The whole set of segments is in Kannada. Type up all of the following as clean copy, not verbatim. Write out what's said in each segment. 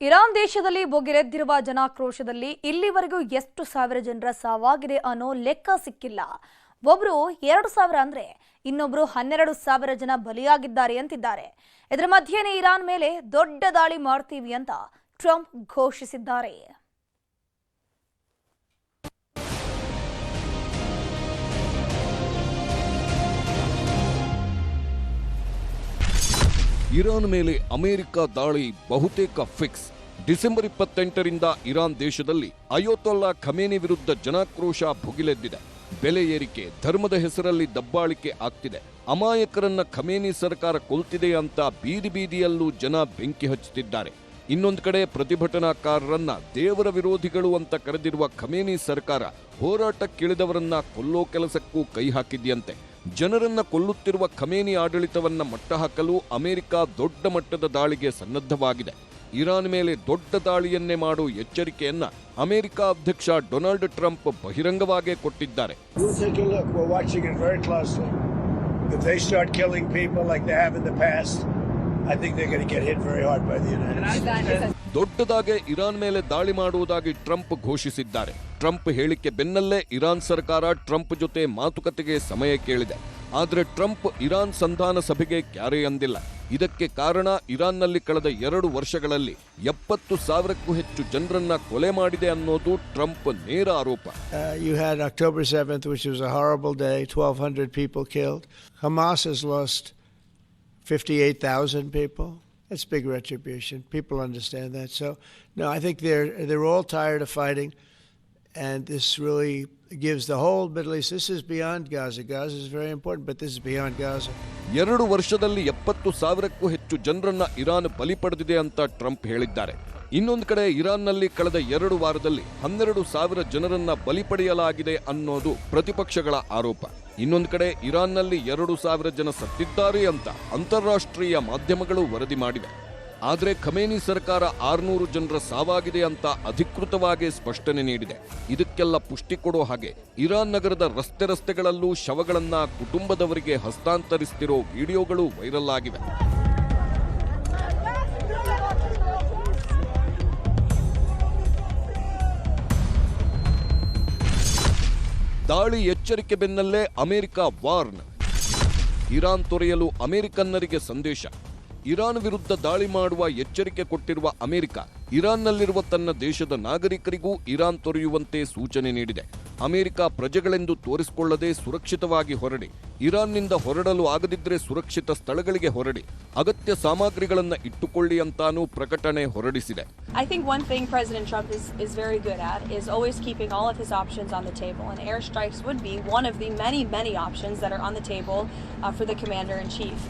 ಇರಾನ್ ದೇಶದಲ್ಲಿ ಭುಗಿಲೆದ್ದಿರುವ ಜನಾಕ್ರೋಶದಲ್ಲಿ ಇಲ್ಲಿವರೆಗೂ ಎಷ್ಟು ಸಾವಿರ ಜನರ ಸಾವಾಗಿದೆ ಅನ್ನೋ ಲೆಕ್ಕ ಸಿಕ್ಕಿಲ್ಲ. ಒಬ್ರು 2,000 ಅಂದ್ರೆ ಇನ್ನೊಬ್ರು 12,000 ಜನ ಬಲಿಯಾಗಿದ್ದಾರೆ ಅಂತಿದ್ದಾರೆ. ಇದರ ಮಧ್ಯೆನೇ ಇರಾನ್ ಮೇಲೆ ದೊಡ್ಡ ದಾಳಿ ಮಾಡ್ತೀವಿ ಅಂತ ಟ್ರಂಪ್ ಘೋಷಿಸಿದ್ದಾರೆ. ಇರಾನ್ ಮೇಲೆ ಅಮೆರಿಕ ದಾಳಿ ಬಹುತೇಕ ಫಿಕ್ಸ್. ಡಿಸೆಂಬರ್ 28ರಿಂದ ಇರಾನ್ ದೇಶದಲ್ಲಿ ಅಯೋತೊಲ್ಲಾ ಖಮೇನಿ ವಿರುದ್ಧ ಜನಾಕ್ರೋಶ ಭುಗಿಲೆದ್ದಿದೆ. ಬೆಲೆ ಏರಿಕೆ, ಧರ್ಮದ ಹೆಸರಲ್ಲಿ ದಬ್ಬಾಳಿಕೆ ಆಗ್ತಿದೆ. ಅಮಾಯಕರನ್ನ ಖಮೇನಿ ಸರ್ಕಾರ ಕೊಲ್ತಿದೆ ಅಂತ ಬೀದಿ ಬೀದಿಯಲ್ಲೂ ಜನ ಬೆಂಕಿ ಹಚ್ಚುತ್ತಿದ್ದಾರೆ. ಇನ್ನೊಂದು ಕಡೆ ಪ್ರತಿಭಟನಾಕಾರರನ್ನ ದೇವರ ವಿರೋಧಿಗಳು ಅಂತ ಕರೆದಿರುವ ಖಮೇನಿ ಸರ್ಕಾರ ಹೋರಾಟಕ್ಕಿಳಿದವರನ್ನ ಕೊಲ್ಲೋ ಕೆಲಸಕ್ಕೂ ಕೈ ಹಾಕಿದ್ಯಂತೆ. ಜನರನ್ನ ಕೊಲ್ಲುತ್ತಿರುವ ಖಮೇನಿ ಆಡಳಿತವನ್ನ ಮಟ್ಟಹಾಕಲು ಅಮೆರಿಕ ದೊಡ್ಡ ಮಟ್ಟದ ದಾಳಿಗೆ ಸನ್ನದ್ಧವಾಗಿದೆ. ಇರಾನ್ ಮೇಲೆ ದೊಡ್ಡ ದಾಳಿಯನ್ನೇ ಮಾಡೋ ಎಚ್ಚರಿಕೆಯನ್ನ ಅಮೆರಿಕ ಅಧ್ಯಕ್ಷ ಡೊನಾಲ್ಡ್ ಟ್ರಂಪ್ ಬಹಿರಂಗವಾಗೇ ಕೊಟ್ಟಿದ್ದಾರೆ. ದೊಡ್ಡದಾಗೆ ಇರಾನ್ ಮೇಲೆ ದಾಳಿ ಮಾಡುವುದಾಗಿ ಟ್ರಂಪ್ ಘೋಷಿಸಿದ್ದಾರೆ. ಟ್ರಂಪ್ ಹೇಳಿಕೆ ಬೆನ್ನಲ್ಲೇ ಇರಾನ್ ಸರ್ಕಾರ ಟ್ರಂಪ್ ಜೊತೆ ಮಾತುಕತೆಗೆ ಸಮಯ ಕೇಳಿದೆ. ಆದರೆ ಟ್ರಂಪ್ ಇರಾನ್ ಸಂಧಾನ ಸಭೆಗೆ ಕ್ಯಾರೆ ಅಂದಿಲ್ಲ. ಇದಕ್ಕೆ ಕಾರಣ ಇರಾನ್ನಲ್ಲಿ ಕಳೆದ 2 ವರ್ಷಗಳಲ್ಲಿ 70,000ಕ್ಕೂ ಹೆಚ್ಚು ಜನರನ್ನ ಕೊಲೆ ಮಾಡಿದೆ ಅನ್ನೋದು ಟ್ರಂಪ್ ನೇರ ಆರೋಪ. You had October 7th, which was a horrible day, 1,200 people killed. Hamas has lost 58,000 people. That's big retribution. People understand that. So, no, I think they're all tired of fighting, and this really gives the whole Middle East. This is beyond Gaza. Gaza is very important, but this is beyond Gaza. 2 ವರ್ಷದಲ್ಲಿ 70,000ಕ್ಕೂ ಹೆಚ್ಚು ಜನರನ್ನ ಇರಾನ್ ಬಲಿ ಪಡೆದಿದೆ ಅಂತ ಟ್ರಂಪ್ ಹೇಳಿದ್ದಾರೆ. ಇನ್ನೊಂದು ಕಡೆ ಇರಾನ್ನಲ್ಲಿ ಕಳೆದ 2 ವಾರದಲ್ಲಿ 12,000 ಜನರನ್ನ ಬಲಿ ಪಡೆಯಲಾಗಿದೆ ಅನ್ನೋದು ಪ್ರತಿಪಕ್ಷಗಳ ಆರೋಪ. ಇನ್ನೊಂದು ಕಡೆ ಇರಾನ್ನಲ್ಲಿ 2,000 ಜನ ಸತ್ತಿದ್ದಾರೆ ಅಂತ ಅಂತಾರಾಷ್ಟ್ರೀಯ ಮಾಧ್ಯಮಗಳು ವರದಿ ಮಾಡಿವೆ. ಆದರೆ ಖಮೇನಿ ಸರ್ಕಾರ 600 ಜನರ ಸಾವಾಗಿದೆ ಅಂತ ಅಧಿಕೃತವಾಗಿ ಸ್ಪಷ್ಟನೆ ನೀಡಿದೆ. ಇದಕ್ಕೆಲ್ಲ ಪುಷ್ಟಿ ಕೊಡೋ ಹಾಗೆ ಇರಾನ್ ನಗರದ ರಸ್ತೆಗಳಲ್ಲೂ ಶವಗಳನ್ನ ಕುಟುಂಬದವರಿಗೆ ಹಸ್ತಾಂತರಿಸುತ್ತಿರೋ ವಿಡಿಯೋಗಳು ವೈರಲ್ ಆಗಿವೆ. ದಾಳಿ ಎಚ್ಚರಿಕೆ ಬೆನ್ನಲ್ಲೇ ಅಮೆರಿಕ ವಾರ್ನ್. ಇರಾನ್ ತೊರೆಯಲು ಅಮೆರಿಕನ್ನರಿಗೆ ಸಂದೇಶ. ಇರಾನ್ ವಿರುದ್ಧ ದಾಳಿ ಮಾಡುವ ಎಚ್ಚರಿಕೆ ಕೊಟ್ಟಿರುವ ಅಮೆರಿಕ ಇರಾನ್ನಲ್ಲಿರುವ ತನ್ನ ದೇಶದ ನಾಗರಿಕರಿಗೂ ಇರಾನ್ ತೊರೆಯುವಂತೆ ಸೂಚನೆ ನೀಡಿದೆ. ಅಮೆರಿಕ ಪ್ರಜೆಗಳೆಂದು ತೋರಿಸಿಕೊಳ್ಳದೆ ಸುರಕ್ಷಿತವಾಗಿ ಹೊರಡಿ, ಇರಾನ್ನಿಂದ ಹೊರಡಲು ಆಗದಿದ್ದರೆ ಸುರಕ್ಷಿತ ಸ್ಥಳಗಳಿಗೆ ಹೊರಡಿ, ಅಗತ್ಯ ಸಾಮಗ್ರಿಗಳನ್ನು ಇಟ್ಟುಕೊಳ್ಳಿ ಅಂತಾನೂ ಪ್ರಕಟಣೆ ಹೊರಡಿಸಿದೆ. I think one thing President Trump is very good at is always keeping all of his options on the table, and airstrikes would be one of the many options that are on the table for the commander-in-chief.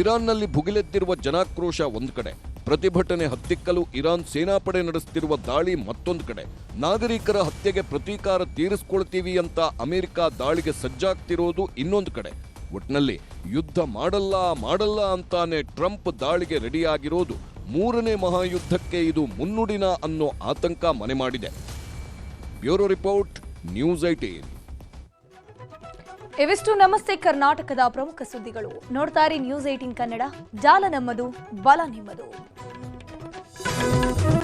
ಇರಾನ್ನಲ್ಲಿ ಭುಗಿಲೆದ್ದಿರುವ ಜನಾಕ್ರೋಶ ಒಂದು ಕಡೆ, ಪ್ರತಿಭಟನೆ ಹತ್ತಿಕ್ಕಲು ಇರಾನ್ ಸೇನಾಪಡೆ ನಡೆಸುತ್ತಿರುವ ದಾಳಿ ಮತ್ತೊಂದು ಕಡೆ, ನಾಗರಿಕರ ಹತ್ಯೆಗೆ ಪ್ರತೀಕಾರ ತೀರಿಸಿಕೊಳ್ತೀವಿ ಅಂತ ಅಮೆರಿಕ ದಾಳಿಗೆ ಸಜ್ಜಾಗ್ತಿರೋದು ಇನ್ನೊಂದು ಕಡೆ. ಒಟ್ನಲ್ಲಿ ಯುದ್ಧ ಮಾಡಲ್ಲ ಅಂತಾನೆ ಟ್ರಂಪ್ ದಾಳಿಗೆ ರೆಡಿಯಾಗಿರೋದು 3ನೇ ಮಹಾಯುದ್ಧಕ್ಕೆ ಇದು ಮುನ್ನುಡಿನ ಅನ್ನೋ ಆತಂಕ ಮನೆ ಮಾಡಿದೆ. Bureau report, news 18. ಇವಿಷ್ಟು ನಮಸ್ತೆ ಕರ್ನಾಟಕದ ಪ್ರಮುಖ ಸುದ್ದಿಗಳು. ನೋಡ್ತಾ ಇರಿ ನ್ಯೂಸ್ 18 ಕನ್ನಡ. ಜಾಲ ನಮ್ಮದು, ಬಲ ನಿಮ್ಮದು.